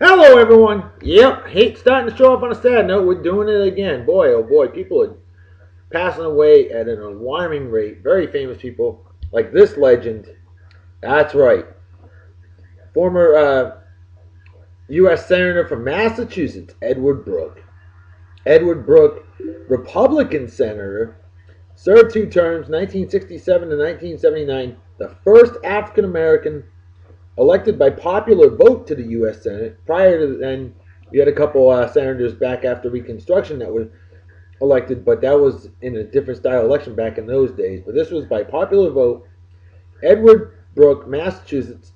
Hello, everyone. Yep, hate starting to show up on a sad note. We're doing it again. Boy, oh boy, people are passing away at an alarming rate. Very famous people like this legend. That's right, former U.S. Senator from Massachusetts, Edward Brooke. Edward Brooke, Republican senator, served two terms, 1967 to 1979. The first African American elected by popular vote to the U.S. Senate. Prior to then, you had a couple senators back after Reconstruction that were elected, but that was in a different style election back in those days. But this was by popular vote. Edward Brooke, Massachusetts,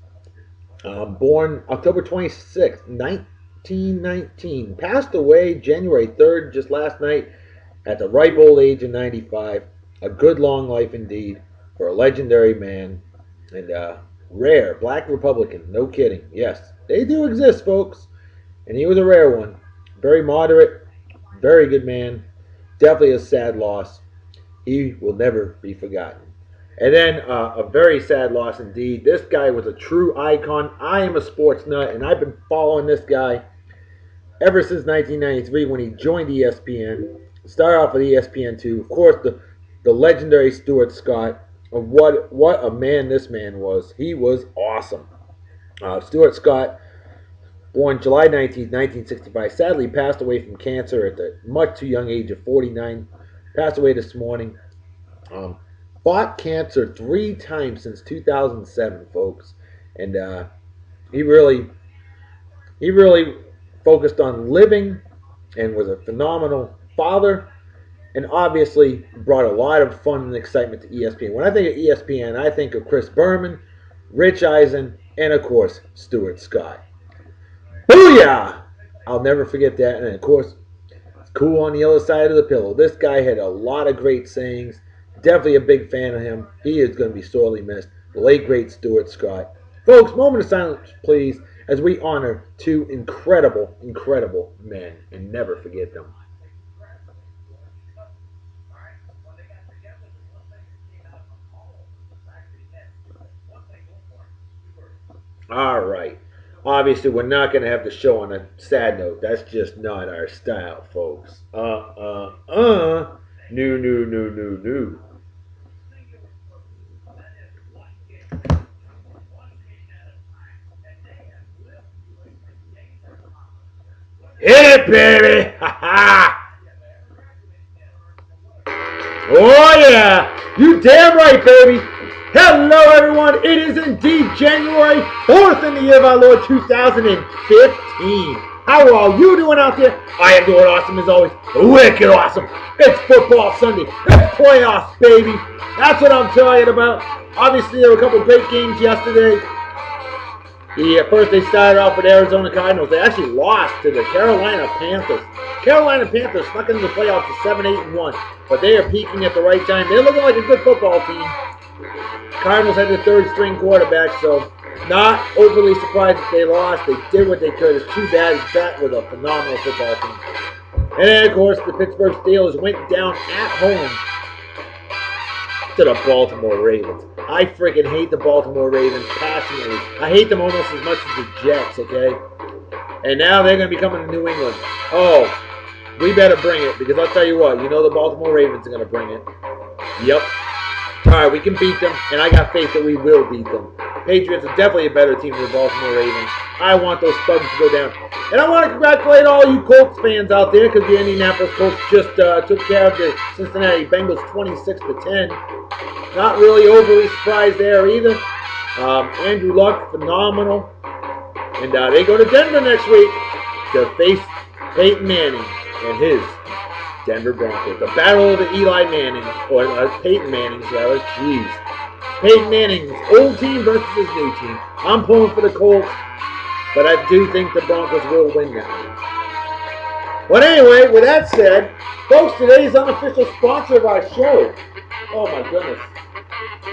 born October 26, 1919, passed away January 3rd, just last night, at the ripe old age of 95. A good long life indeed for a legendary man and rare black Republican. No kidding. Yes, they do exist, folks. And he was a rare one. Very moderate, very good man. Definitely a sad loss. He will never be forgotten. And then a very sad loss indeed. This guy was a true icon. I am a sports nut, and I've been following this guy ever since 1993 when he joined ESPN. Started off with ESPN2. Of course, the legendary Stuart Scott. What a man this man was. He was awesome. Stuart Scott, born July 19th, 1965, sadly passed away from cancer at the much too young age of 49. Passed away this morning. Fought cancer 3 times since 2007, folks, and he really focused on living, and was a phenomenal father, and obviously brought a lot of fun and excitement to ESPN. When I think of ESPN, I think of Chris Berman, Rich Eisen, and of course Stuart Scott. Booyah! I'll never forget that, and of course, it's cool on the other side of the pillow. This guy had a lot of great sayings. Definitely a big fan of him. He is going to be sorely missed. The late, great Stuart Scott. Folks, moment of silence, please, as we honor two incredible, incredible men and never forget them. All right. Obviously, we're not going to have the show on a sad note. That's just not our style, folks. No, no, no, no, no. Hit it, baby! Ha ha! Oh, yeah! You damn right, baby! Hello, everyone! It is indeed January 4th in the year of our Lord 2015. How are you doing out there? I am doing awesome as always. Wicked awesome. It's football Sunday. It's playoffs, baby. That's what I'm talking about. Obviously, there were a couple great games yesterday. First, they started off with Arizona Cardinals. They actually lost to the Carolina Panthers. Carolina Panthers snuck into the playoffs at 7-8-1, but they are peaking at the right time. They're looking like a good football team. Cardinals had their third-string quarterback, so not overly surprised that they lost. They did what they could. It's too bad. That was a phenomenal football team. And then, of course, the Pittsburgh Steelers went down at home to the Baltimore Ravens. I freaking hate the Baltimore Ravens passionately. I hate them almost as much as the Jets, okay? And now they're going to be coming to New England. Oh, we better bring it, because I'll tell you what, you know the Baltimore Ravens are going to bring it. Yep. All right, we can beat them, and I got faith that we will beat them. Patriots are definitely a better team than the Baltimore Ravens. I want those thugs to go down. And I want to congratulate all you Colts fans out there, because the Indianapolis Colts just took care of the Cincinnati Bengals 26-10. Not really overly surprised there either. Andrew Luck, phenomenal. And they go to Denver next week to face Peyton Manning and his Denver Broncos. The battle of the Eli Manning, or Peyton Manning's rather. Jeez. Peyton Manning's old team versus his new team. I'm pulling for the Colts, but I do think the Broncos will win that one. But anyway, with that said, folks, today's unofficial sponsor of our show. Oh my goodness.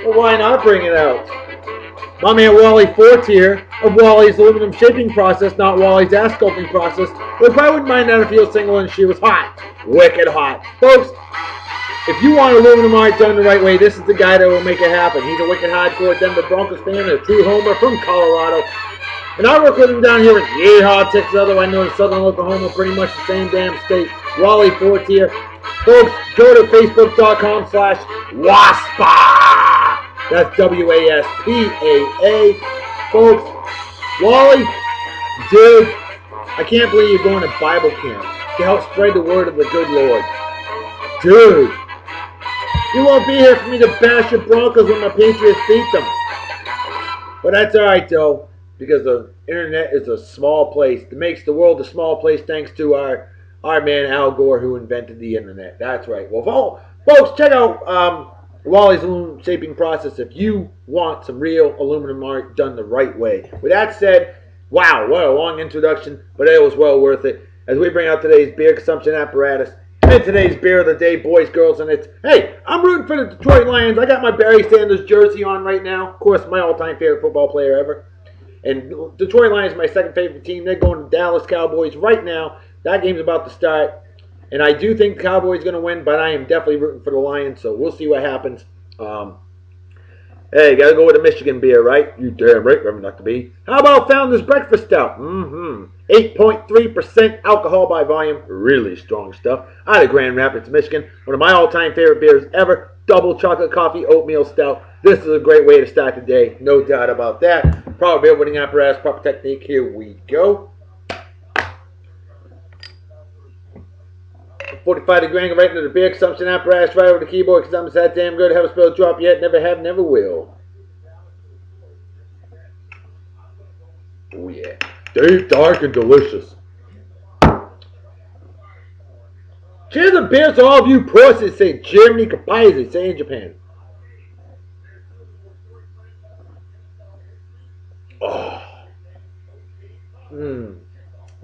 Well, why not bring it out? My man Wally Fortier of Wally's Aluminum Shaping Process, not Wally's Ass Sculpting Process. But if I wouldn't mind that if he was single and she was hot. Wicked hot. Folks, if you want aluminum art done the right way, this is the guy that will make it happen. He's a wicked hardcore Denver Broncos fan and a true homer from Colorado. And I work with him down here in Yeehaw, Texas, otherwise known as Southern Oklahoma, pretty much the same damn state. Wally Ford's here. Folks, go to facebook.com/WASPA. That's WASPAA. Folks, Wally, dude, I can't believe you're going to Bible camp to help spread the word of the good Lord. Dude, you won't be here for me to bash your Broncos when my Patriots beat them. But that's alright though, because the internet is a small place. It makes the world a small place thanks to our man Al Gore who invented the internet. That's right. Well, folks, check out Wally's aluminum shaping process if you want some real aluminum art done the right way. With that said, wow, what a long introduction, but it was well worth it. As we bring out today's beer consumption apparatus and today's beer of the day, boys, girls, and it's, hey, I'm rooting for the Detroit Lions. I got my Barry Sanders jersey on right now. Of course, my all-time favorite football player ever. And Detroit Lions is my second favorite team. They're going to Dallas Cowboys right now. That game's about to start. And I do think the Cowboys are going to win, but I am definitely rooting for the Lions, so we'll see what happens. Hey, got to go with a Michigan beer, right? You damn right, Reverend Dr. B. How about Founder's Breakfast Stout? 8.3% alcohol by volume. Really strong stuff. Out of Grand Rapids, Michigan. One of my all-time favorite beers ever. Double chocolate coffee oatmeal stout. This is a great way to start the day. No doubt about that. Proper beer winning apparatus, proper technique. Here we go. 45-degree angle right into the beer consumption apparatus, right over the keyboard because I'm that damn good. Haven't spilled a drop yet. Never have, never will. Oh yeah. Deep, dark, and delicious. Cheers and beers to all of you pussies, say Germany, Kapai, say in Japan. Oh.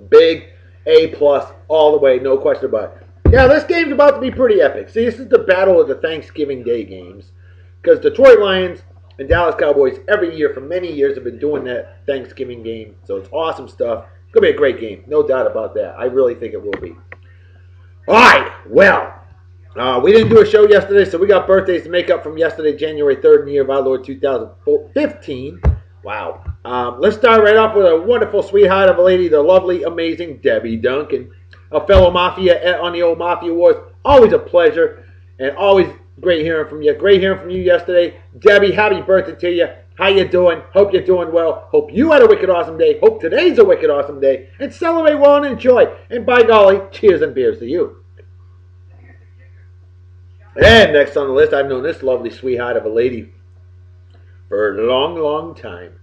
Big A+ all the way, no question about it. Yeah, this game's about to be pretty epic. See, this is the battle of the Thanksgiving Day games. Because Detroit Lions and Dallas Cowboys every year for many years have been doing that Thanksgiving game. So it's awesome stuff. It's going to be a great game. No doubt about that. I really think it will be. Alright, well, we didn't do a show yesterday, so we got birthdays to make up from yesterday, January 3rd in the year of our Lord 2015. Wow. Let's start right off with a wonderful sweetheart of a lady, the lovely, amazing Debbie Duncan. A fellow Mafia on the old Mafia Wars. Always a pleasure and always great hearing from you. Great hearing from you yesterday. Debbie, happy birthday to you. How you doing? Hope you're doing well. Hope you had a wicked awesome day. Hope today's a wicked awesome day. And celebrate well and enjoy. And by golly, cheers and beers to you. And next on the list, I've known this lovely sweetheart of a lady for a long, long time.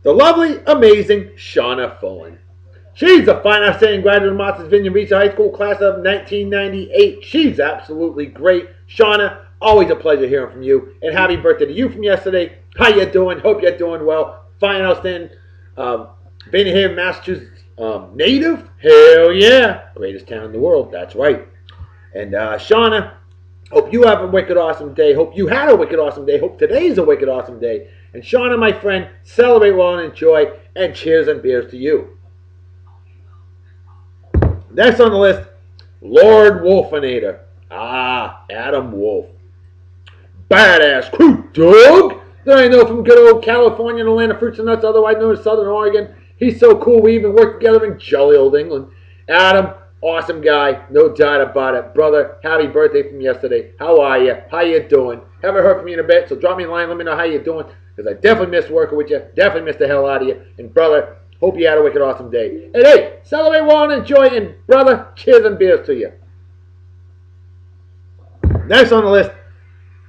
The lovely, amazing Shauna Fullen. She's a fine outstanding graduate of Martha's Vineyard Regional High School class of 1998. She's absolutely great. Shauna, always a pleasure hearing from you. And happy birthday to you from yesterday. How you doing? Hope you're doing well. Fine outstanding Vineyard, Massachusetts native. Hell yeah. Greatest town in the world. That's right. And Shauna, hope you have a wicked awesome day. Hope you had a wicked awesome day. Hope today's a wicked awesome day. And Shauna, my friend, celebrate well and enjoy. And cheers and beers to you. Next on the list, Lord Wolfinator. Adam Wolf. Badass crew dog that I know from good old California and Atlanta Fruits and Nuts, otherwise known as Southern Oregon. He's so cool, we even worked together in jolly old England. Adam, awesome guy, no doubt about it. Brother, happy birthday from yesterday. How are you? How you doing? Haven't heard from you in a bit, so drop me a line, let me know how you're doing, because I definitely missed working with you, definitely missed the hell out of you. And brother, hope you had a wicked awesome day. And hey, celebrate well and enjoy, and brother, cheers and beers to you. Next on the list,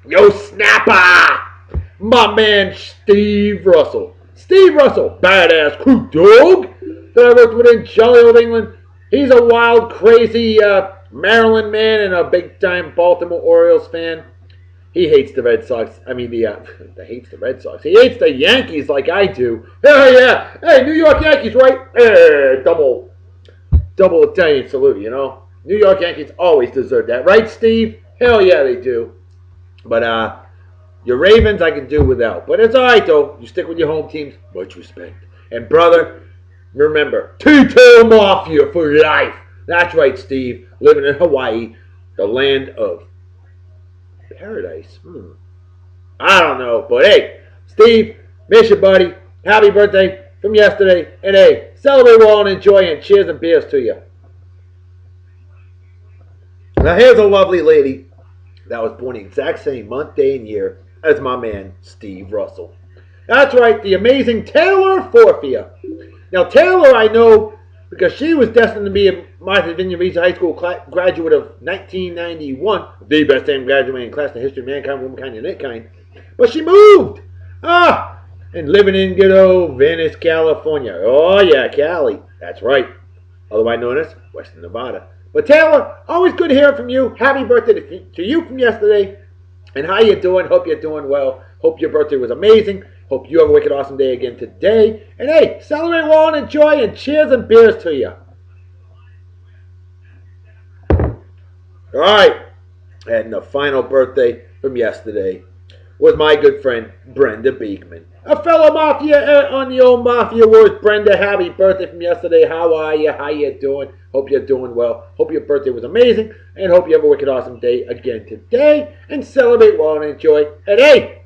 Yo Snapper! My man Steve Russell. Steve Russell, badass crew dog that I worked with in jolly old England. He's a wild, crazy Maryland man and a big-time Baltimore Orioles fan. He hates the Red Sox. I mean, he hates the Red Sox. He hates the Yankees like I do. Hell yeah! Hey, New York Yankees, right? Hey, double Italian salute, you know? New York Yankees always deserve that. Right, Steve? Hell yeah, they do. But, your Ravens I can do without. But it's alright, though. You stick with your home teams. Much respect. And, brother, remember, T-Tail Mafia for life. That's right, Steve. Living in Hawaii, the land of paradise. I don't know. But, hey, Steve, miss you, buddy. Happy birthday from yesterday. And hey, celebrate well and enjoy, and cheers and beers to you. Now here's a lovely lady that was born the exact same month, day, and year as my man, Steve Russell. That's right, the amazing Taylor Forfia. Now Taylor I know because she was destined to be a Martha's Vineyard Regional High School graduate of 1991, the best damn graduating class in the history of mankind, womankind, and mankind. But she moved! And living in good old Venice, California. Oh yeah, Cali. That's right. Otherwise known as Western Nevada. But Taylor, always good hearing from you. Happy birthday to you from yesterday. And how you doing? Hope you're doing well. Hope your birthday was amazing. Hope you have a wicked awesome day again today. And hey, celebrate well and enjoy, and cheers and beers to you. Alright. And the final birthday from yesterday was my good friend Brenda Beekman. A fellow Mafia on the old Mafia Wars. Brenda, happy birthday from yesterday. How are you? How you doing? Hope you're doing well. Hope your birthday was amazing. And hope you have a wicked awesome day again today. And celebrate well and enjoy. And hey,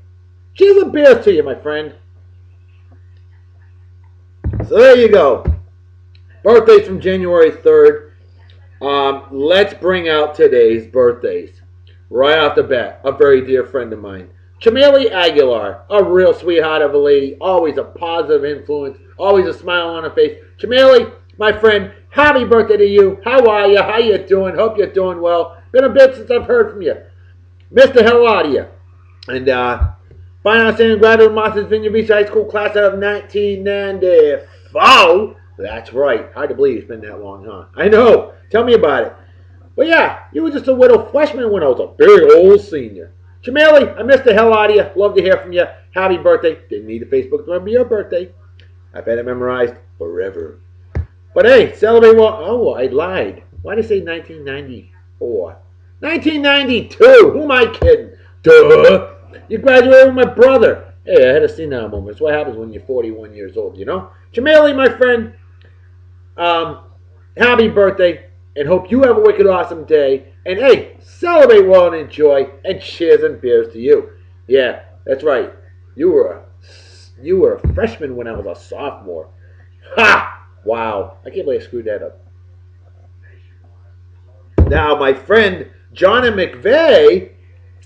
cheers and beers to you, my friend. So there you go. Birthdays from January 3rd. Let's bring out today's birthdays. Right off the bat, a very dear friend of mine. Chameli Aguilar, a real sweetheart of a lady, always a positive influence, always a smile on her face. Chameli, my friend, happy birthday to you. How are you? How you doing? Hope you're doing well. Been a bit since I've heard from you. Mr. Hell out of you. And fine outstanding graduate of Martha's Vineyard Beach High School class of 1994. That's right. Hard to believe it's been that long, huh? I know. Tell me about it. But yeah, you were just a little freshman when I was a big old senior. Chameli, I missed the hell out of you. Love to hear from you. Happy birthday. Didn't need a Facebook to remember your birthday. I've had it memorized forever. But hey, celebrate well. Oh, I lied. Why did I say 1994? 1992. Who am I kidding? Duh. You graduated with my brother. Hey, I had a senile moment. That's what happens when you're 41 years old, you know? Chameli, my friend, happy birthday. And hope you have a wicked awesome day. And hey, celebrate well and enjoy. And cheers and beers to you. Yeah, that's right. You were a freshman when I was a sophomore. Ha! Wow. I can't believe I screwed that up. Now, my friend, Jonna McVeigh,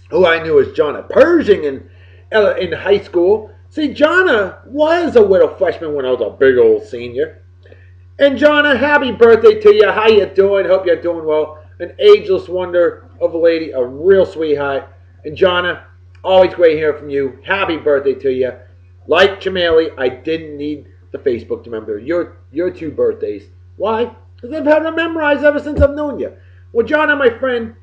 who I knew as Jonna Pershing in high school. See, Jonna was a little freshman when I was a big old senior. And Jonna, happy birthday to you. How you doing? Hope you're doing well. An ageless wonder of a lady, a real sweetheart. And Jonna, always great hearing from you. Happy birthday to you. Like Chameli, I didn't need the Facebook to remember your two birthdays. Why? Because I've had them memorized ever since I've known you. Well, Jonna, my friend,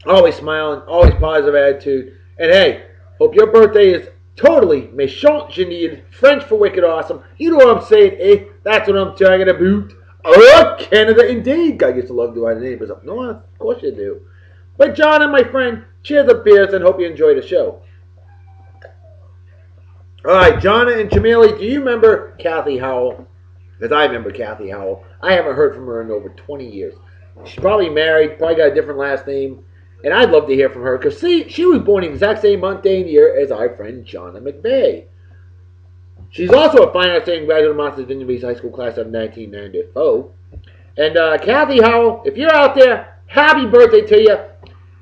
always smiling, always positive attitude. And hey, hope your birthday is totally méchant genie, French for wicked awesome. You know what I'm saying, eh? That's what I'm talking about. Oh, Canada indeed. I used to love doing the neighbors up north. Of course you do. But John and my friend, cheers the beers and hope you enjoy the show. Alright, Jonna and Chameli, do you remember Kathy Howell? Because I remember Kathy Howell. I haven't heard from her in over 20 years. She's probably married, probably got a different last name. And I'd love to hear from her. Because see, she was born the exact same month, day, and year as our friend Jonna McVeigh. She's also a fine outstanding graduate of Martha's Vineyard Beach High School class of 1994. And Kathy Howell, if you're out there, happy birthday to you.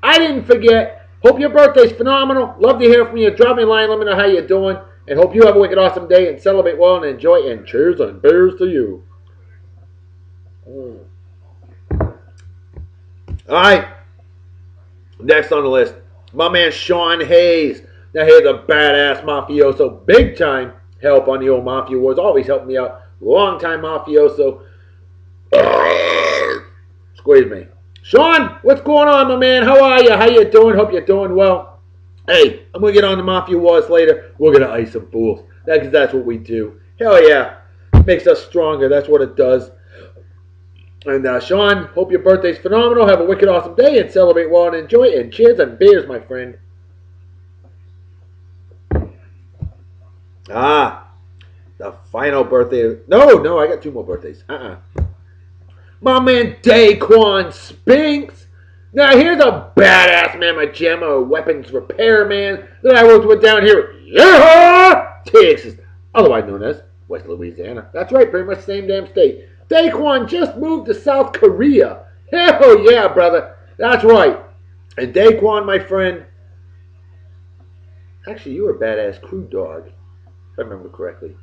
I didn't forget. Hope your birthday's phenomenal. Love to hear from you. Drop me a line. Let me know how you're doing. And hope you have a wicked awesome day and celebrate well and enjoy. And cheers and beers to you. Alright. Next on the list, my man Sean Hayes. Now here's a badass mafioso. Big time help on the old Mafia Wars. Always helped me out. Long time mafioso. Excuse me. Sean, what's going on, my man? How are you? How you doing? Hope you're doing well. Hey, I'm going to get on the Mafia Wars later. We're going to ice some fools. That's what we do. Hell yeah. Makes us stronger. That's what it does. And Sean, hope your birthday's phenomenal. Have a wicked awesome day and celebrate well and enjoy. And cheers and beers, my friend. The final birthday. No, I got two more birthdays. My man Daquan Spinks. Now here's a badass Mamma Jamma weapons repairman that I worked with down here in Texas, otherwise known as West Louisiana. That's right, pretty much the same damn state. Daquan just moved to South Korea. Hell yeah, brother. That's right. And Daquan, my friend, actually, you were a badass crew dog, if I remember correctly.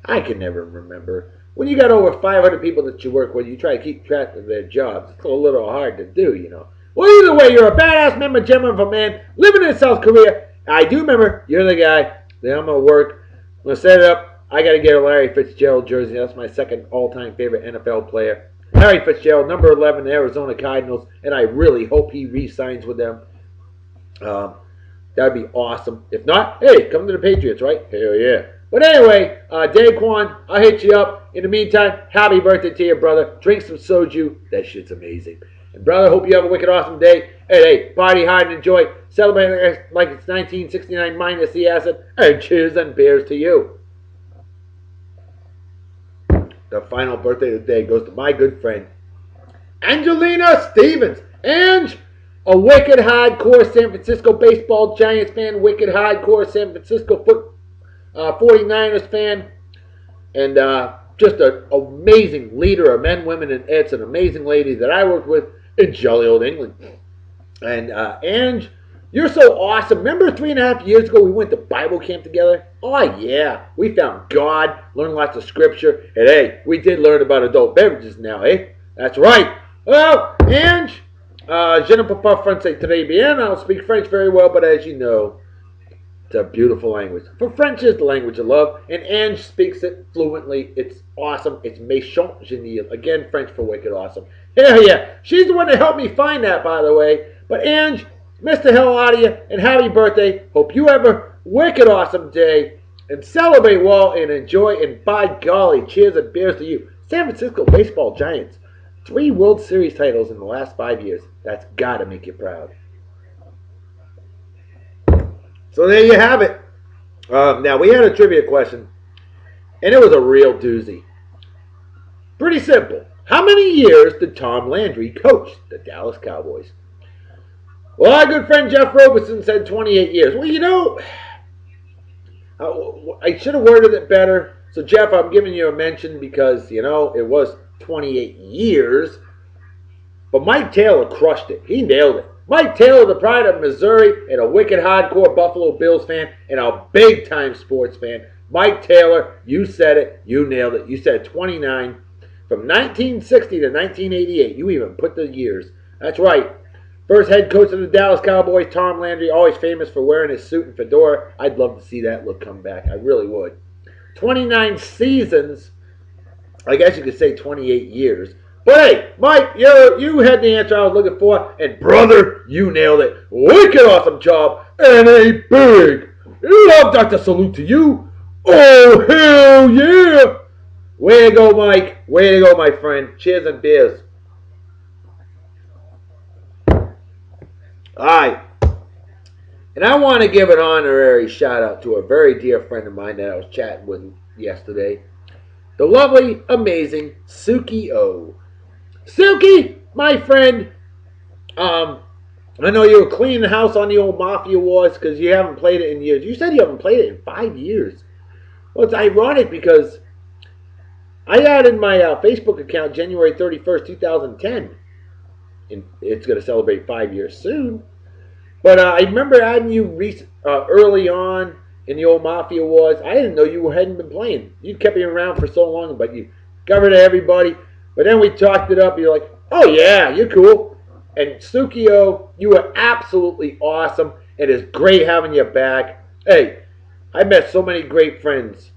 I can never remember. When you got over 500 people that you work with, you try to keep track of their jobs. It's a little hard to do, you know. Well, either way, you're a badass member, gentleman of a man, living in South Korea. I do remember you're the guy that I'm going to work. I'm going to set it up. I got to get a Larry Fitzgerald jersey. That's my second all-time favorite NFL player. Larry Fitzgerald, number 11, the Arizona Cardinals, and I really hope he re-signs with them. That'd be awesome. If not, hey, come to the Patriots, right? Hell yeah. But anyway, Daquan, I'll hit you up. In the meantime, happy birthday to your brother. Drink some soju. That shit's amazing. And brother, hope you have a wicked awesome day. Hey, party hard and enjoy. Celebrate like it's 1969 minus the acid. And cheers and beers to you. The final birthday of the day goes to my good friend, Angelina Stevens. Ange, a wicked hardcore San Francisco baseball Giants fan, wicked hardcore San Francisco 49ers fan, and just an amazing leader of men, women, and it's an amazing lady that I worked with in jolly old England. And Ange, you're so awesome. Remember 3.5 years ago we went to Bible camp together? Oh yeah, we found God, learned lots of scripture, and hey, we did learn about adult beverages now, eh? That's right. Well, Ange, je ne peux pas français très bien. I don't speak French very well, but as you know, it's a beautiful language. For French is the language of love, and Ange speaks it fluently. It's awesome. It's méchant génial. Again, French for wicked awesome. Hell yeah. She's the one that helped me find that, by the way. But Ange, miss the hell out of you, and happy birthday. Hope you have a wicked awesome day, and celebrate well, and enjoy, and by golly, cheers and beers to you. San Francisco baseball Giants. 3 World Series titles in the last 5 years. That's got to make you proud. So there you have it. Now, we had a trivia question, and it was a real doozy. Pretty simple. How many years did Tom Landry coach the Dallas Cowboys? Well, our good friend Jeff Robertson said 28 years. Well, you know, I should have worded it better. So, Jeff, I'm giving you a mention because, you know, it was 28 years. But Mike Taylor crushed it. He nailed it. Mike Taylor, the pride of Missouri, and a wicked hardcore Buffalo Bills fan, and a big-time sports fan. Mike Taylor, you said it. You nailed it. You said 29. From 1960 to 1988. You even put the years. That's right. First head coach of the Dallas Cowboys, Tom Landry, always famous for wearing his suit and fedora. I'd love to see that look come back. I really would. 29 seasons. I guess you could say 28 years. But hey, Mike, you had the answer I was looking for. And brother, you nailed it. Wicked awesome job. And a big love Dr. Salute to you. Oh, hell yeah. Way to go, Mike. Way to go, my friend. Cheers and beers. All right. And I want to give an honorary shout out to a very dear friend of mine that I was chatting with yesterday. The lovely, amazing Suki O. Suki, my friend, I know you were cleaning the house on the old Mafia Wars because you haven't played it in years. You said you haven't played it in 5 years. Well, it's ironic because I added my Facebook account January 31st, 2010. And it's going to celebrate 5 years soon. But I remember adding you early on in the old Mafia Wars. I didn't know you hadn't been playing. You kept me around for so long, but you got rid of everybody. But then we talked it up. You're like, oh yeah, you're cool. And Sukio, you were absolutely awesome. It is great having you back. Hey, I met so many great friends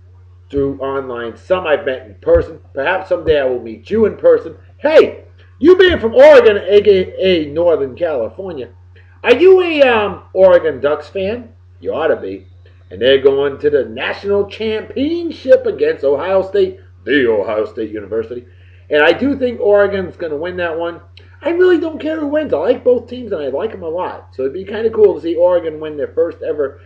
through online. Some I've met in person. Perhaps someday I will meet you in person. Hey, you being from Oregon, aka Northern California, are you a Oregon Ducks fan? You ought to be. And they're going to the national championship against Ohio State, the Ohio State University. And I do think Oregon's going to win that one. I really don't care who wins. I like both teams, and I like them a lot. So it'd be kind of cool to see Oregon win their first ever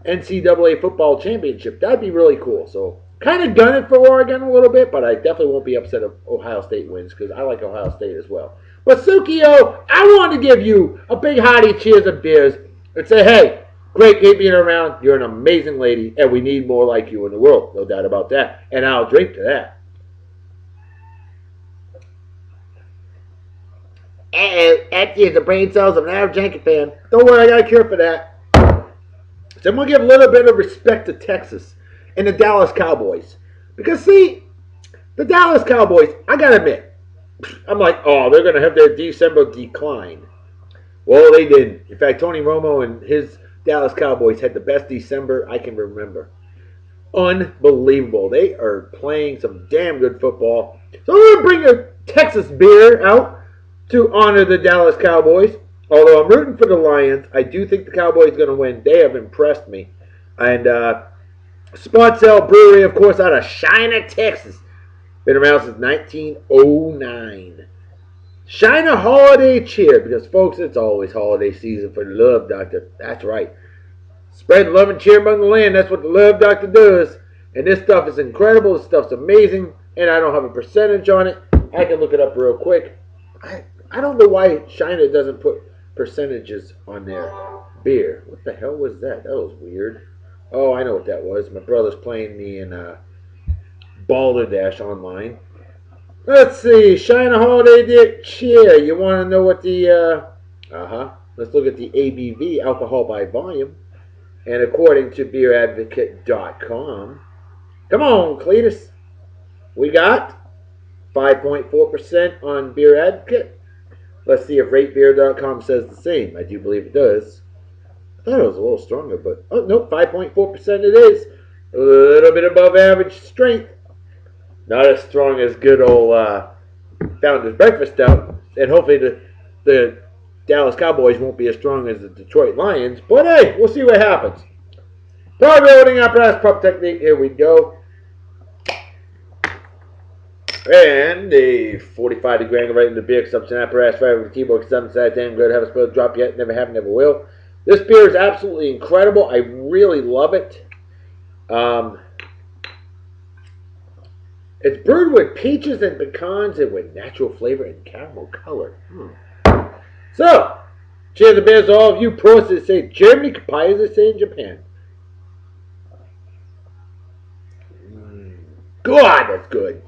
NCAA football championship. That'd be really cool. So kind of gunning for Oregon a little bit, but I definitely won't be upset if Ohio State wins because I like Ohio State as well. But Sukio, I want to give you a big hearty cheers and beers and say, hey, Great being around. You're an amazing lady, and we need more like you in the world. No doubt about that. And I'll drink to that. Empty the brain cells of an average Yankee fan. Don't worry, I got a cure for that. So I'm going to give a little bit of respect to Texas and the Dallas Cowboys. Because, see, the Dallas Cowboys, I got to admit, I'm like, oh, they're going to have their December decline. Well, they didn't. In fact, Tony Romo and his Dallas Cowboys had the best December I can remember. Unbelievable. They are playing some damn good football. So I'm going to bring a Texas beer out to honor the Dallas Cowboys. Although I'm rooting for the Lions, I do think the Cowboys are going to win. They have impressed me. And Spot Sale Brewery, of course, out of China, Texas. Been around since 1909. China Holiday Cheer, because, folks, it's always holiday season for the Love Doctor. That's right. Spread love and cheer among the land. That's what the Love Doctor does. And this stuff is incredible. This stuff's amazing. And I don't have a percentage on it. I can look it up real quick. I don't know why China doesn't put percentages on their beer. What the hell was that? That was weird. Oh, I know what that was. My brother's playing me in Balderdash online. Let's see. China Holiday Cheer. You want to know what the... Let's look at the ABV, alcohol by volume. And according to beeradvocate.com. Come on, Cletus. We got 5.4% on Beer Advocate. Let's see if ratebeer.com says the same. I do believe it does. I thought it was a little stronger, but... Oh, nope, 5.4% it is. A little bit above average strength. Not as strong as good old Founder's Breakfast Stout. And hopefully the Dallas Cowboys won't be as strong as the Detroit Lions. But hey, we'll see what happens. Power building apparatus prop technique. Here we go. And a 45-degree angle right in the beer consumption apparatus. Right with the keyboard. Something that damn good. Haven't spilled a drop yet. Never have. Never will. This beer is absolutely incredible. I really love it. It's brewed with peaches and pecans and with natural flavor and caramel color. So, cheers to beers to all of you pros that say Germany, Kapai as they say in Japan. God, that's good.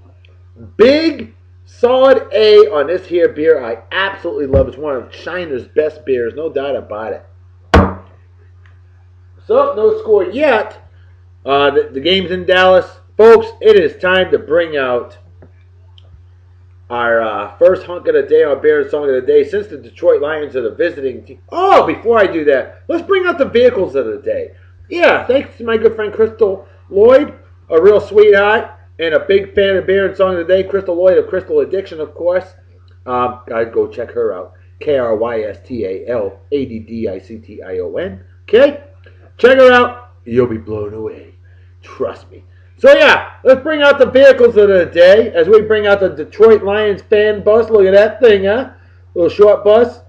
Big, solid A on this here beer. I absolutely love it. It's one of China's best beers, no doubt about it. So, no score yet. The game's in Dallas. Folks, it is time to bring out our first hunk of the day, our beer and song of the day, since the Detroit Lions are the visiting team. Oh, before I do that, let's bring out the vehicles of the day. Yeah, thanks to my good friend Crystal Lloyd, a real sweetheart, and a big fan of beer and song of the day. Crystal Lloyd of Crystal Addiction, of course. I'd go check her out. KRYSTALADDICTION. Okay? Check her out. You'll be blown away. Trust me. So yeah, let's bring out the vehicles of the day as we bring out the Detroit Lions fan bus. Look at that thing, huh? Little short bus.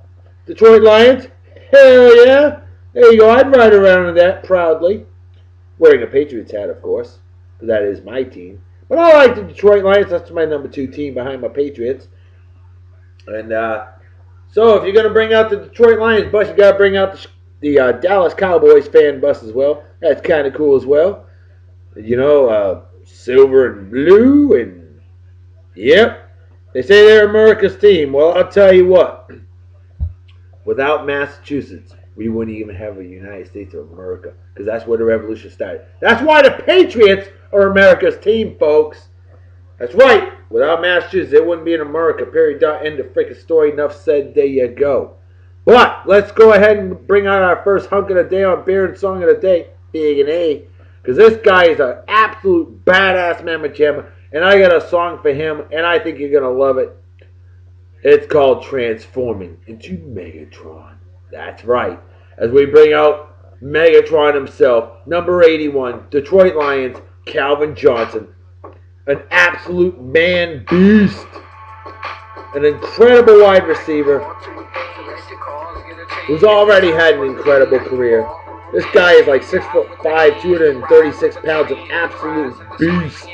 Detroit Lions. Hell yeah. There you go. I'd ride around in that proudly. Wearing a Patriots hat, of course. Because that is my team. But I like the Detroit Lions. That's my number 2 team behind my Patriots. And so if you're going to bring out the Detroit Lions bus, you got to bring out the Dallas Cowboys fan bus as well. That's kind of cool as well. You know, silver and blue, and yep, they say they're America's team. Well, I'll tell you what, without Massachusetts, we wouldn't even have a United States of America, because that's where the revolution started. That's why the Patriots are America's team, folks. That's right. Without Massachusetts, it wouldn't be in America, period, end of freaking story. Enough said, there you go. But let's go ahead and bring out our first hunk of the day on beer and song of the day, Big and A. Because this guy is an absolute badass mamma jamma. And I got a song for him. And I think you're going to love it. It's called Transforming into Megatron. That's right. As we bring out Megatron himself. Number 81. Detroit Lions. Calvin Johnson. An absolute man beast. An incredible wide receiver. Who's already had an incredible career. This guy is like 6'5", 236 pounds, an absolute beast.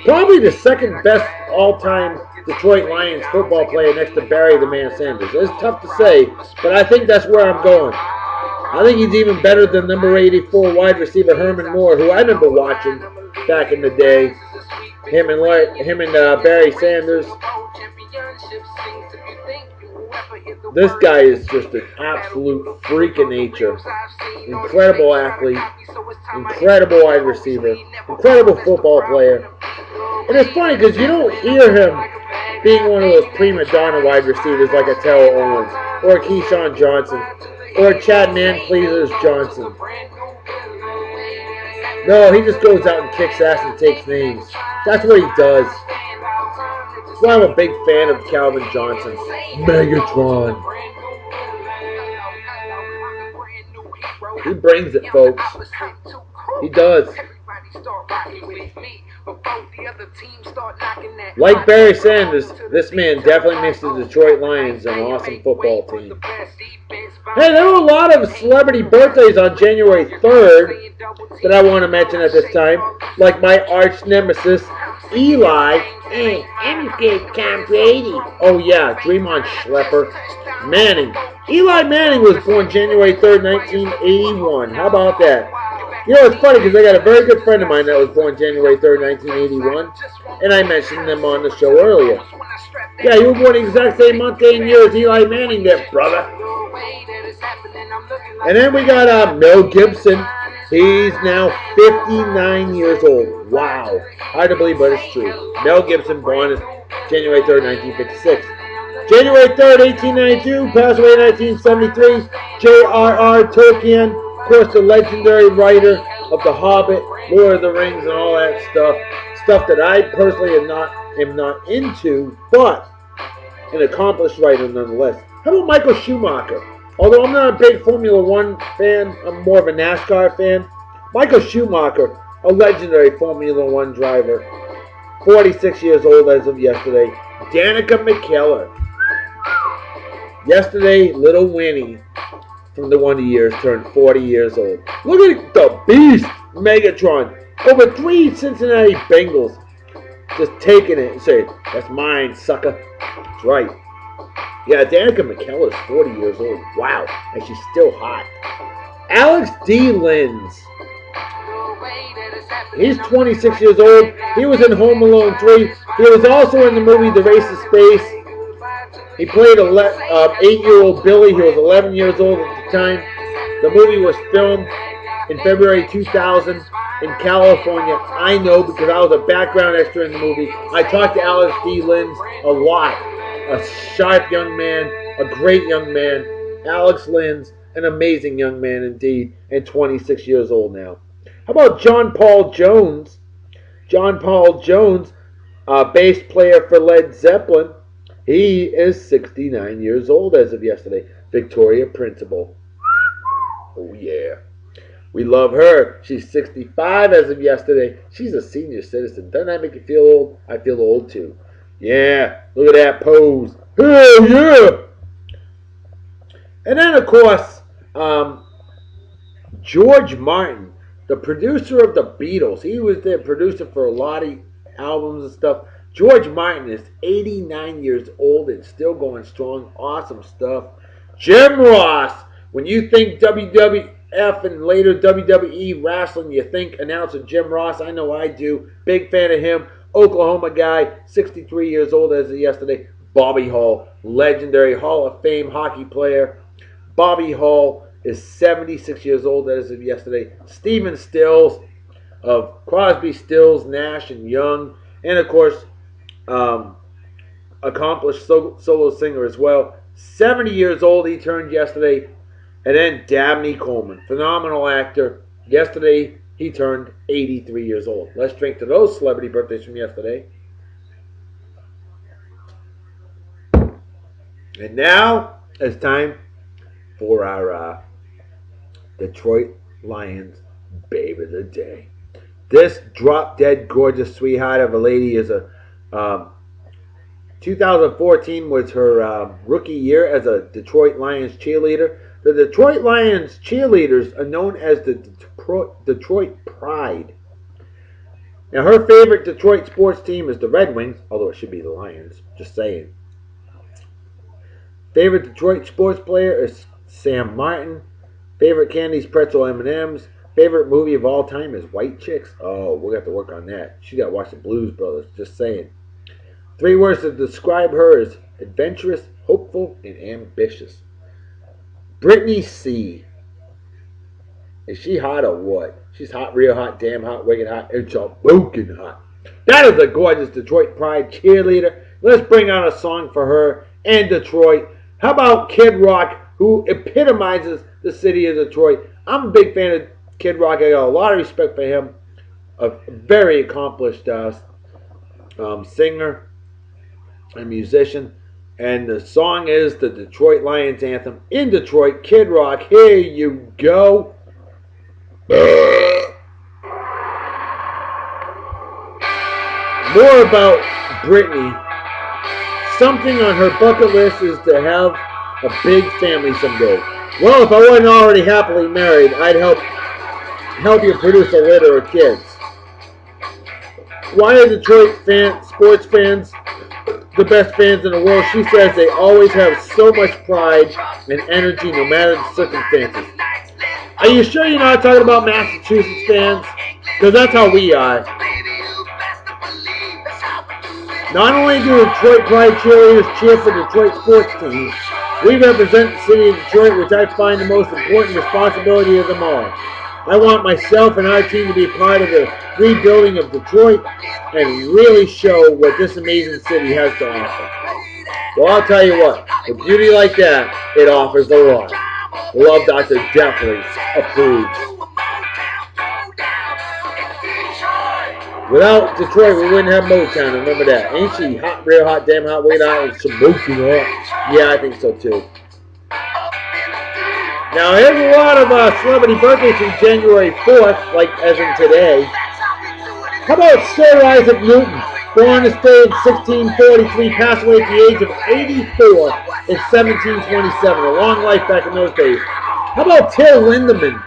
Probably the second best all-time Detroit Lions football player next to Barry the Man Sanders. It's tough to say, but I think that's where I'm going. I think he's even better than number 84 wide receiver Herman Moore, who I remember watching back in the day. Him and Barry Sanders. This guy is just an absolute freak of nature. Incredible athlete. Incredible wide receiver. Incredible football player. And it's funny because you don't hear him being one of those prima donna wide receivers like a Terrell Owens or a Keyshawn Johnson or a Chad Man-Pleasers Johnson. No, he just goes out and kicks ass and takes names. That's what he does. That's why I'm a big fan of Calvin Johnson. Megatron. He brings it, folks. He does. Like Barry Sanders, this man definitely makes the Detroit Lions an awesome football team. Hey, there were a lot of celebrity birthdays on January 3rd that I want to mention at this time, like my arch nemesis, Eli. Hey, I'm good, Tom Brady. Oh yeah, dream on Schlepper. Manning. Eli Manning was born January 3rd, 1981. How about that? You know, it's funny because I got a very good friend of mine that was born January 3rd, 1981, and I mentioned them on the show earlier. Yeah, you were born the exact same month, day, and year as Eli Manning there, brother. And then we got Mel Gibson. He's now 59 years old. Wow. Hard to believe, but it's true. Mel Gibson, born January 3rd, 1956. January 3rd, 1892, passed away in 1973. J.R.R. Tolkien. Of course, the legendary writer of The Hobbit, Lord of the Rings, and all that stuff. Stuff that I personally am not into, but an accomplished writer nonetheless. How about Michael Schumacher? Although I'm not a big Formula One fan, I'm more of a NASCAR fan. Michael Schumacher, a legendary Formula One driver, 46 years old as of yesterday. Danica McKellar. Yesterday, little Winnie from the Wonder Years turned 40 years old. Look at the beast, Megatron. Over 3 Cincinnati Bengals. Just taking it and saying, that's mine, sucker. That's right. Yeah, Danica McKellar is 40 years old. Wow. And she's still hot. Alex D. Linz. He's 26 years old. He was in Home Alone 3. He was also in the movie The Race to Space. He played 8-year-old Billy. He was 11 years old at the time. The movie was filmed in February 2000 in California. I know because I was a background extra in the movie. I talked to Alex D. Linz a lot. A sharp young man, a great young man. Alex Linz, an amazing young man indeed, and 26 years old now. How about John Paul Jones? John Paul Jones, bass player for Led Zeppelin. He is 69 years old as of yesterday. Victoria Principal. Oh yeah. We love her. She's 65 as of yesterday. She's a senior citizen. Doesn't that make you feel old? I feel old too. Yeah, look at that pose. Hell yeah! And then, of course, George Martin, the producer of the Beatles. He was the producer for a lot of albums and stuff. George Martin is 89 years old and still going strong. Awesome stuff. Jim Ross, when you think WWF and later WWE wrestling, you think announcer Jim Ross. I know I do. Big fan of him. Oklahoma guy, 63 years old as of yesterday. Bobby Hall, legendary Hall of Fame hockey player. Bobby Hall is 76 years old as of yesterday. Stephen Stills of Crosby, Stills, Nash, and Young. And of course, accomplished solo singer as well. 70 years old he turned yesterday. And then Dabney Coleman, phenomenal actor. Yesterday he turned 83 years old. Let's drink to those celebrity birthdays from yesterday. And now it's time for our Detroit Lions Babe of the Day. This drop-dead gorgeous sweetheart of a lady is a 2014 was her rookie year as a Detroit Lions cheerleader. The Detroit Lions cheerleaders are known as the Detroit Pride. Now, her favorite Detroit sports team is the Red Wings, although it should be the Lions, just saying. Favorite Detroit sports player is Sam Martin. Favorite candies, pretzel M&Ms. Favorite movie of all time is White Chicks. Oh, we'll have to work on that. She got to watch the Blues Brothers. Just saying. 3 words to describe her is adventurous, hopeful, and ambitious. Brittany C. Is she hot or what? She's hot, real hot, damn hot, wicked hot. It's a smoking hot. That is a gorgeous Detroit Pride cheerleader. Let's bring out a song for her and Detroit. How about Kid Rock, who epitomizes the city of Detroit? I'm a big fan of Kid Rock. I got a lot of respect for him. A very accomplished singer and musician. And the song is the Detroit Lions anthem. In Detroit, Kid Rock, here you go. More about Brittany. Something on her bucket list is to have a big family someday. Well, if I wasn't already happily married, I'd help you produce a litter of kids. Why are Detroit sports fans the best fans in the world? She says they always have so much pride and energy no matter the circumstances. Are you sure you're not talking about Massachusetts fans? Because that's how we are. Not only do Detroit Pride cheerleaders cheer for Detroit sports teams, we represent the city of Detroit, which I find the most important responsibility of them all. I want myself and our team to be part of the rebuilding of Detroit and really show what this amazing city has to offer. Well, I'll tell you what, with beauty like that, it offers a lot. Love Doctor definitely approves. Without Detroit, we wouldn't have Motown. Remember that. Ain't she hot, real hot, damn hot, wicked hot, and smoking hot? Yeah, I think so too. Now, here's a lot of celebrity birthdays from January 4th, like as in today. How about Sir Isaac Newton? Born this day in 1643, passed away at the age of 84 in 1727. A long life back in those days. How about Till Lindemann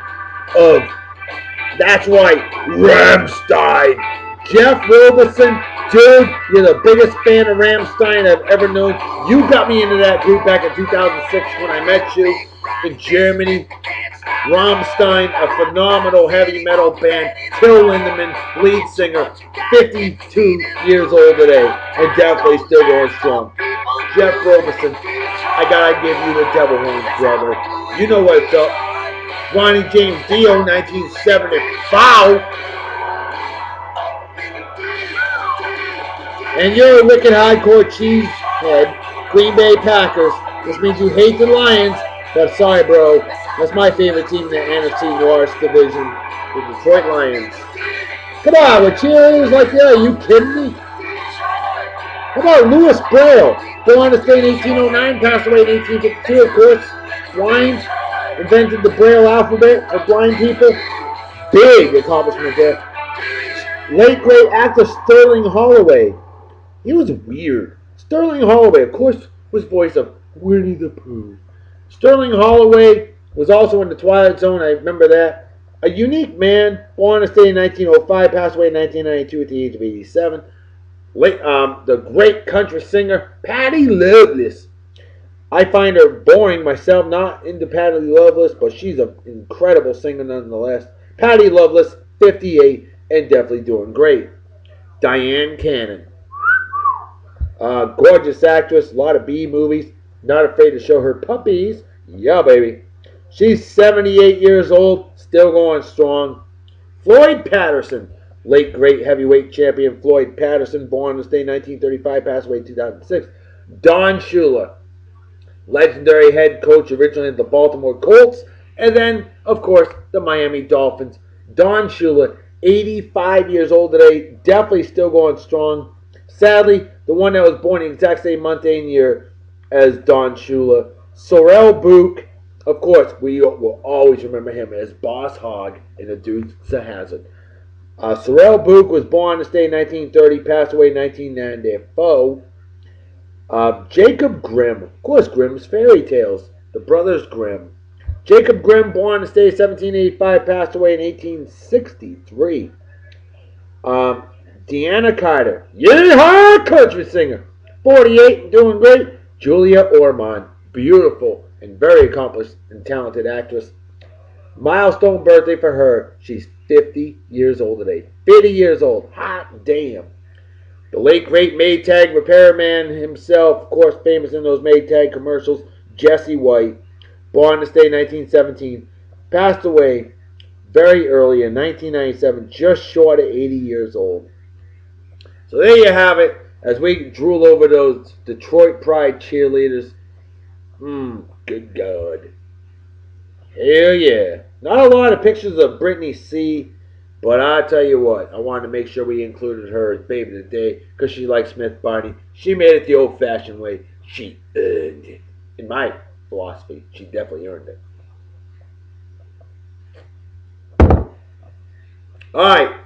of, that's right, Rammstein? Jeff Roberson, dude, you're the biggest fan of Rammstein I've ever known. You got me into that group back in 2006 when I met you in Germany. Rammstein, a phenomenal heavy metal band. Till Lindemann, lead singer, 52 years old today, and definitely still going strong. Jeff Roberson, I gotta give you the devil horns, brother. You know what's up. Ronnie James Dio, 1975. And you're a wicked hardcore cheesehead, Green Bay Packers. This means you hate the Lions, but sorry, bro. That's my favorite team in the NFC North Division, the Detroit Lions. Come on, with cheerleaders like that, are you kidding me? How about Louis Braille? Born this day in 1809, passed away in 1852, of course. Blind, invented the Braille alphabet for blind people. Big accomplishment there. Late great actor Sterling Holloway. He was weird. Sterling Holloway, of course, was voice of Winnie the Pooh. Sterling Holloway was also in The Twilight Zone. I remember that. A unique man, born this day in 1905, passed away in 1992 at the age of 87. The great country singer Patty Loveless. I find her boring myself, not into Patty Loveless, but she's an incredible singer nonetheless. Patty Loveless, 58, and definitely doing great. Diane Cannon. Gorgeous actress, a lot of B movies. Not afraid to show her puppies. Yeah, baby. She's 78 years old, still going strong. Floyd Patterson, late great heavyweight champion Floyd Patterson, born this day 1935, passed away in 2006. Don Shula, legendary head coach originally of the Baltimore Colts, and then, of course, the Miami Dolphins. Don Shula, 85 years old today, definitely still going strong. Sadly, the one that was born the exact same month and year as Don Shula, Sorrel Book. Of course, we will always remember him as Boss Hogg in The Dukes of Hazzard. Sorrel Book was born this day in 1930, passed away in 1994. Jacob Grimm, of course, Grimm's Fairy Tales, the Brothers Grimm. Jacob Grimm, born this day in 1785, passed away in 1863. Deanna Carter, yeehaw, country singer, 48 and doing great. Julia Ormond, beautiful and very accomplished and talented actress. Milestone birthday for her. She's 50 years old today. 50 years old. Hot damn. The late great Maytag repairman himself, of course famous in those Maytag commercials, Jesse White, born this day in 1917, passed away very early in 1997, just short of 80 years old. So there you have it, as we drool over those Detroit Pride cheerleaders. Good God. Hell yeah. Not a lot of pictures of Brittany C., but I tell you what, I wanted to make sure we included her as baby of the day because she likes Smith Barney. She made it the old-fashioned way. She earned it. In my philosophy, she definitely earned it. All right.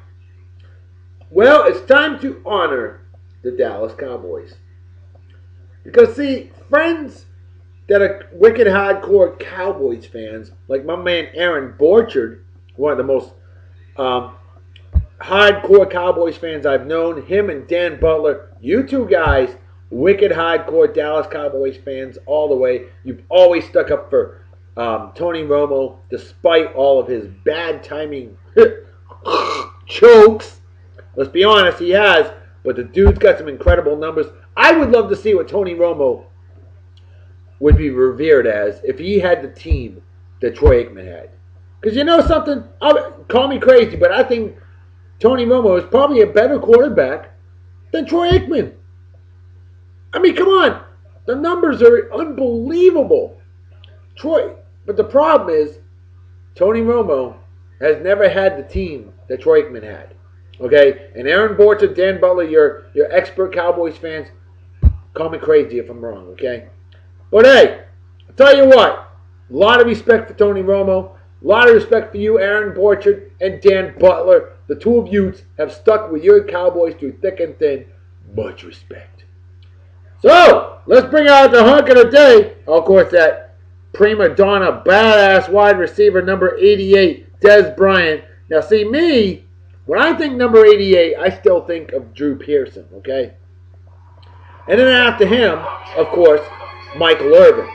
Well, it's time to honor the Dallas Cowboys. Because, see, friends that are wicked hardcore Cowboys fans, like my man Aaron Borchard, one of the most hardcore Cowboys fans I've known, him and Dan Butler, you two guys, wicked hardcore Dallas Cowboys fans all the way. You've always stuck up for Tony Romo, despite all of his bad timing chokes. Let's be honest, he has, but the dude's got some incredible numbers. I would love to see what Tony Romo would be revered as if he had the team that Troy Aikman had. Because you know something? Call me crazy, but I think Tony Romo is probably a better quarterback than Troy Aikman. I mean, come on. The numbers are unbelievable. But the problem is, Tony Romo has never had the team that Troy Aikman had. Okay? And Aaron Borchard, Dan Butler, your expert Cowboys fans, call me crazy if I'm wrong, okay? But hey, I'll tell you what. A lot of respect for Tony Romo. A lot of respect for you, Aaron Borchard and Dan Butler. The two of you have stuck with your Cowboys through thick and thin. Much respect. So, let's bring out the hunk of the day. Of course, that prima donna, badass wide receiver, number 88, Dez Bryant. Now, see, me, when I think number 88, I still think of Drew Pearson, okay? And then after him, of course, Michael Irvin.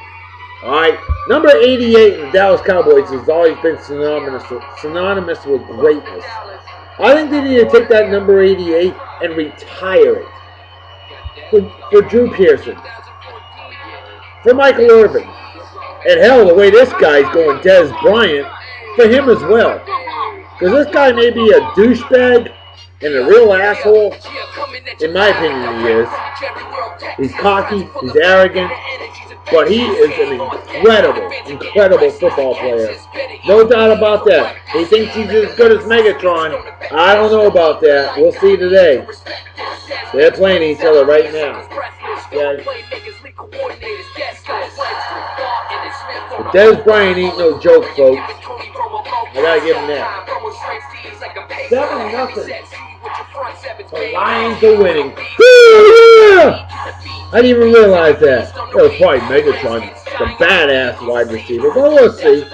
All right, number 88 in the Dallas Cowboys has always been synonymous with greatness. I think they need to take that number 88 and retire it for Drew Pearson, for Michael Irvin, and hell, the way this guy's going, Dez Bryant, for him as well. Because this guy may be a douchebag and a real asshole. In my opinion, he is. He's cocky, he's arrogant, but he is an incredible football player. No doubt about that. He thinks he's as good as Megatron. I don't know about that. We'll see today. They're playing each other right now. Okay? But Dez Bryant ain't no joke, folks. I gotta give him that. 7-0. The Lions are winning. Yeah! I didn't even realize that. That was probably Megatron, the badass wide receiver. But we'll see.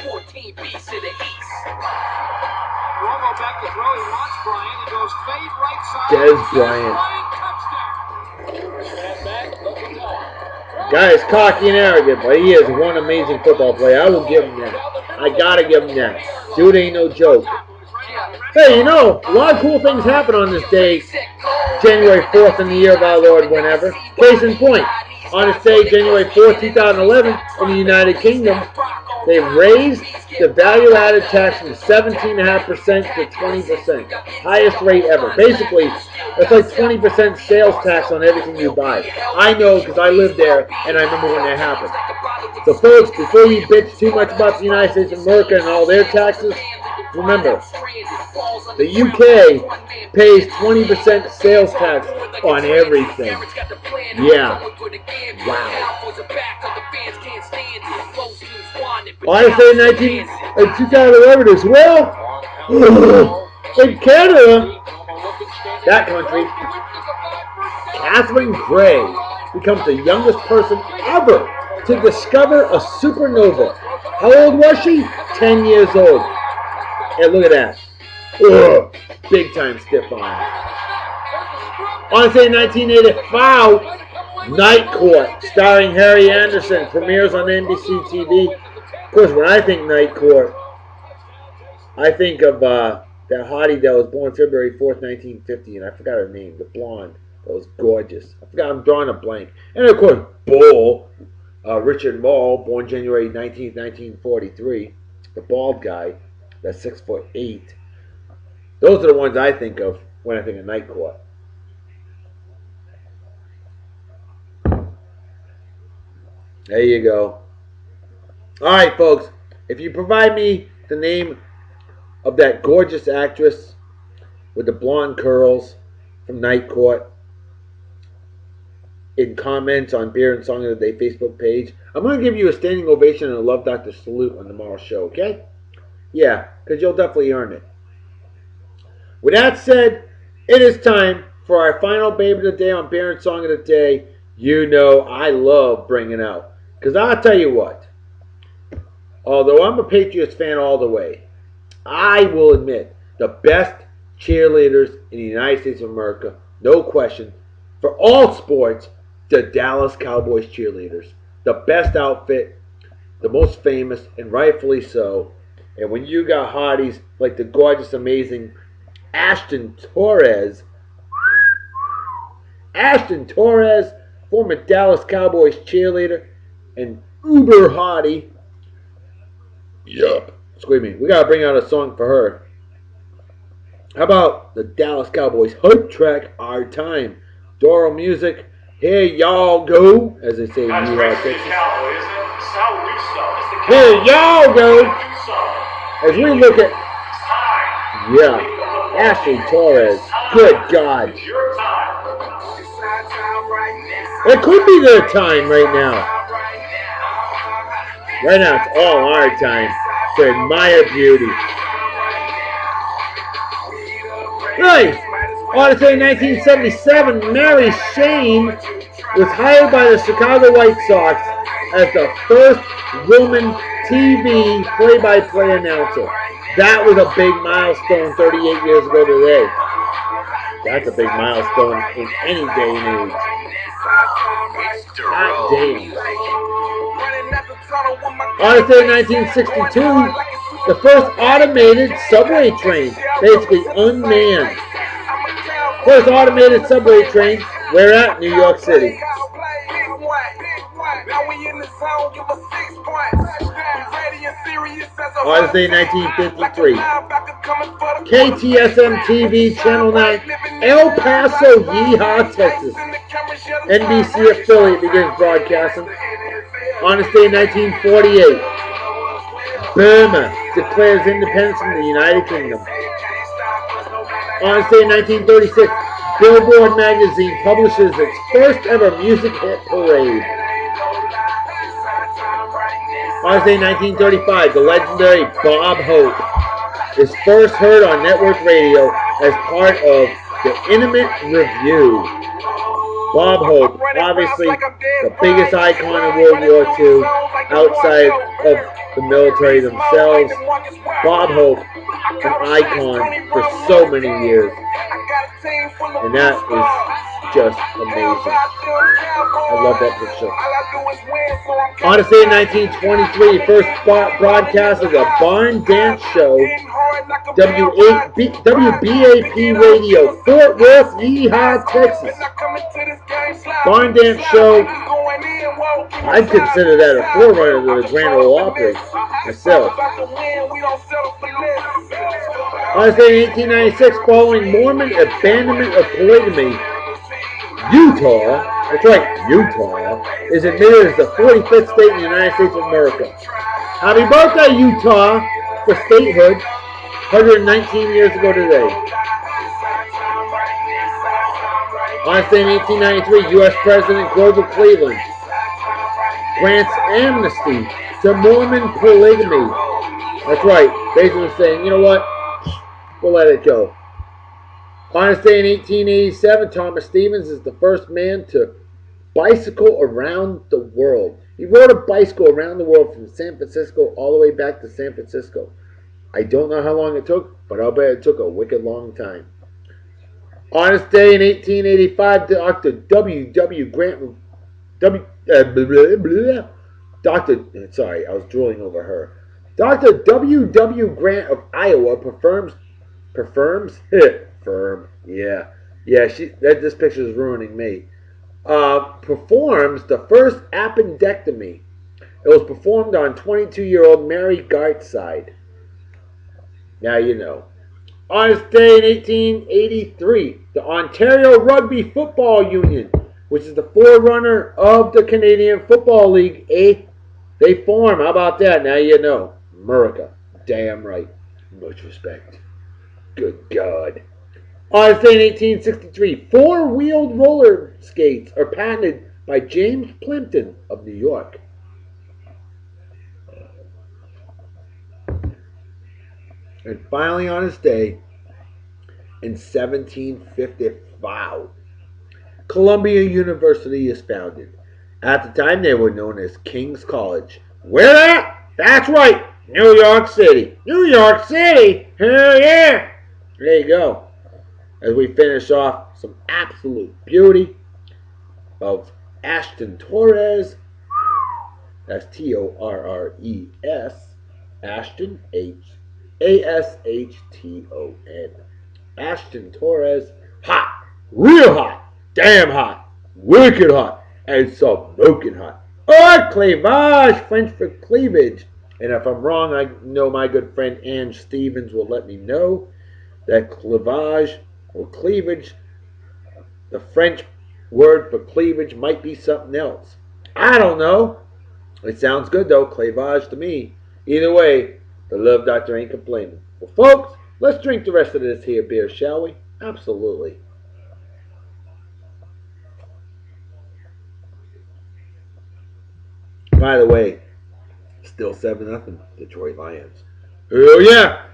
Dez Bryant. Guy is cocky and arrogant, but he is one amazing football player. I will give him that. I gotta give him that. Dude ain't no joke. Hey, you know, a lot of cool things happen on this day, January 4th in the year of our Lord, whenever. Case in point, on this day, January 4th, 2011, in the United Kingdom, they raised the value-added tax from 17.5% to 20%. Highest rate ever. Basically, it's like 20% sales tax on everything you buy. I know because I lived there and I remember when that happened. So folks, before you bitch too much about the United States of America and all their taxes, remember, the UK pays 20% sales tax on everything. Yeah. Wow. I say 2011 as well. In Canada, that country, Catherine Gray becomes the youngest person ever to discover a supernova. How old was she? 10 years old. And look at that. Ugh, big time stiff arm. On say 1985, Night Court, starring Harry Anderson, premieres on NBC TV. Of course, when I think Night Court, I think of that hottie that was born February 4th, 1950, and I forgot her name, the blonde that was gorgeous. I forgot, I'm drawing a blank. And of course, Bull, Richard Mall, born January 19th, 1943, the bald guy, that's 6'8". Those are the ones I think of when I think of Night Court. There you go. All right, folks. If you provide me the name of that gorgeous actress with the blonde curls from Night Court in comments on Beer and Song of the Day Facebook page, I'm going to give you a standing ovation and a Love Doctor salute on tomorrow's show, okay? Yeah, because you'll definitely earn it. With that said, it is time for our final babe of the day on Beer and Song of the Day. You know I love bringing out. Because I'll tell you what, although I'm a Patriots fan all the way, I will admit the best cheerleaders in the United States of America, no question, for all sports, the Dallas Cowboys cheerleaders. The best outfit, the most famous, and rightfully so. And when you got hotties like the gorgeous, amazing Ashton Torres, former Dallas Cowboys cheerleader, and uber hottie. Yup. Excuse me. We gotta bring out a song for her. How about the Dallas Cowboys hype track, Our Time? Doro Music. Here y'all go, as they say in New York, Texas. Here y'all go. As we look at, Ashley Torres. Good God. It could be their time right now. Right now, it's all our time to admire beauty. Right. On day 1977, Mary Shane was hired by the Chicago White Sox as the first woman TV play-by-play announcer. That was a big milestone 38 years ago today. That's a big milestone in any day and age. Hot damn. On this day, 1962, the first automated subway train, basically unmanned. First automated subway train, where at? New York City. On this day, 1953, KTSM TV, Channel 9, El Paso, Yeehaw, Texas. NBC affiliate begins broadcasting. On this day, 1948, Burma declares independence from the United Kingdom. On this day, 1936, Billboard magazine publishes its first ever music hit parade. On this day, 1935, the legendary Bob Hope is first heard on network radio as part of the Intimate Review. Bob Hope, obviously the biggest icon of World War II outside of the military themselves. Bob Hope, an icon for so many years. And that is just amazing. I love that picture. On this day in 1923, first broadcast of the Barn Dance Show, WBAP Radio, Fort Worth, Yeehaw, Texas. Barn Dance Show, I'd consider that a forerunner to the Grand Ole Opry myself. On this day in 1896, following Mormon abandonment of polygamy, Utah, that's right, Utah, is admitted as the 45th state in the United States of America. Happy birthday, Utah, for statehood, 119 years ago today. On this day in 1893, U.S. President Grover Cleveland grants amnesty to Mormon polygamy. That's right, basically saying, you know what, we'll let it go. On this day in 1887, Thomas Stevens is the first man to bicycle around the world. He rode a bicycle around the world from San Francisco all the way back to San Francisco. I don't know how long it took, but I'll bet it took a wicked long time. On this day in 1885, Dr. W.W. Grant, Dr. Sorry, I was drooling over her. Dr. W. W. Grant of Iowa yeah. Yeah, this picture is ruining me. Performs the first appendectomy. It was performed on 22-year-old Mary Gartside. Now you know. On this day in 1883, the Ontario Rugby Football Union, which is the forerunner of the Canadian Football League, they form. How about that? Now you know. America. Damn right. Much respect. Good God. On this day in 1863, four-wheeled roller skates are patented by James Plimpton of New York. And finally, on this day, in 1755, Columbia University is founded. At the time, they were known as King's College. Where at? That's right, New York City. New York City? Hell yeah! There you go. As we finish off some absolute beauty of Ashton Torres. That's Torres. Ashton, Ashton. Ashton Torres. Hot. Real hot. Damn hot. Wicked hot. And smoking hot. Or cleavage. French for cleavage. And if I'm wrong, I know my good friend Ange Stevens will let me know that cleavage or cleavage, the French word for cleavage might be something else. I don't know. It sounds good though, cleavage to me. Either way, the Love Doctor ain't complaining. Well, folks, let's drink the rest of this here beer, shall we? Absolutely. By the way, still 7-0, Detroit Lions. Hell yeah!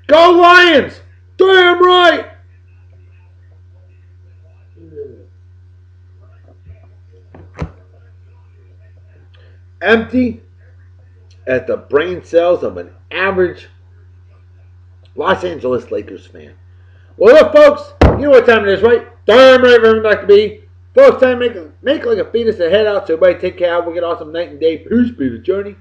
Go Lions! Damn right! Empty at the brain cells of an average Los Angeles Lakers fan. Well, look, folks, you know what time it is, right? Damn right, Reverend Dr. B. Folks, time to make like a fetus and head out. So everybody take care. Have a good, awesome night and day. Peace be the journey.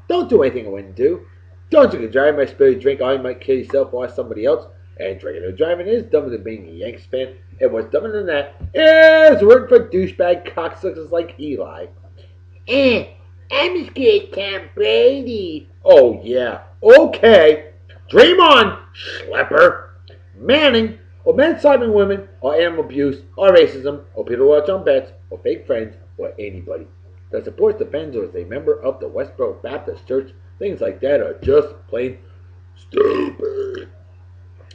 Don't do anything I wouldn't do. Don't drink and drive. My spirit drink. All you might kill yourself or somebody else. And drinking and driving is dumber than being a Yankees fan. And what's dumber than that is working for douchebag cocksuckers like Eli. I'm scared Tom Brady. Oh, yeah. Okay. Dream on, schlepper. Manning, or men citing women, or animal abuse, or racism, or people who watch on bets, or fake friends, or anybody that supports the fans or is a member of the Westboro Baptist Church, things like that are just plain stupid.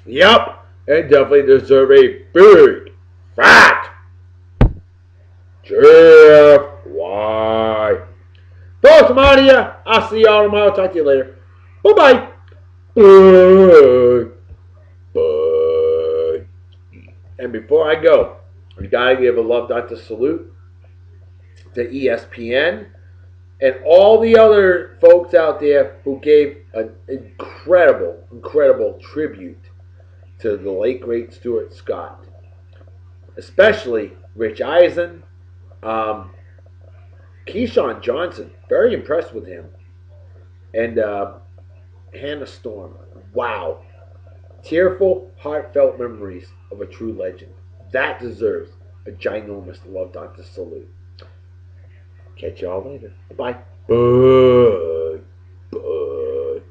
Yup, and definitely deserve a big, fat Jeff-Y. Folks, I'm out of here. I'll see y'all tomorrow. Talk to you later. Bye-bye. Bye. Bye. And before I go, we gotta give a Love Doctor salute to ESPN and all the other folks out there who gave an incredible tribute to the late great Stuart Scott, especially Rich Eisen, Keyshawn Johnson. Very impressed with him, and Hannah Storm. Wow. Tearful, heartfelt memories of a true legend. That deserves a ginormous Love Doctor salute. Catch y'all later. Bye. Bye. Bye.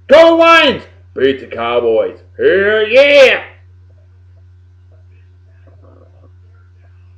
Go Lions! Beat the Cowboys. Hell yeah!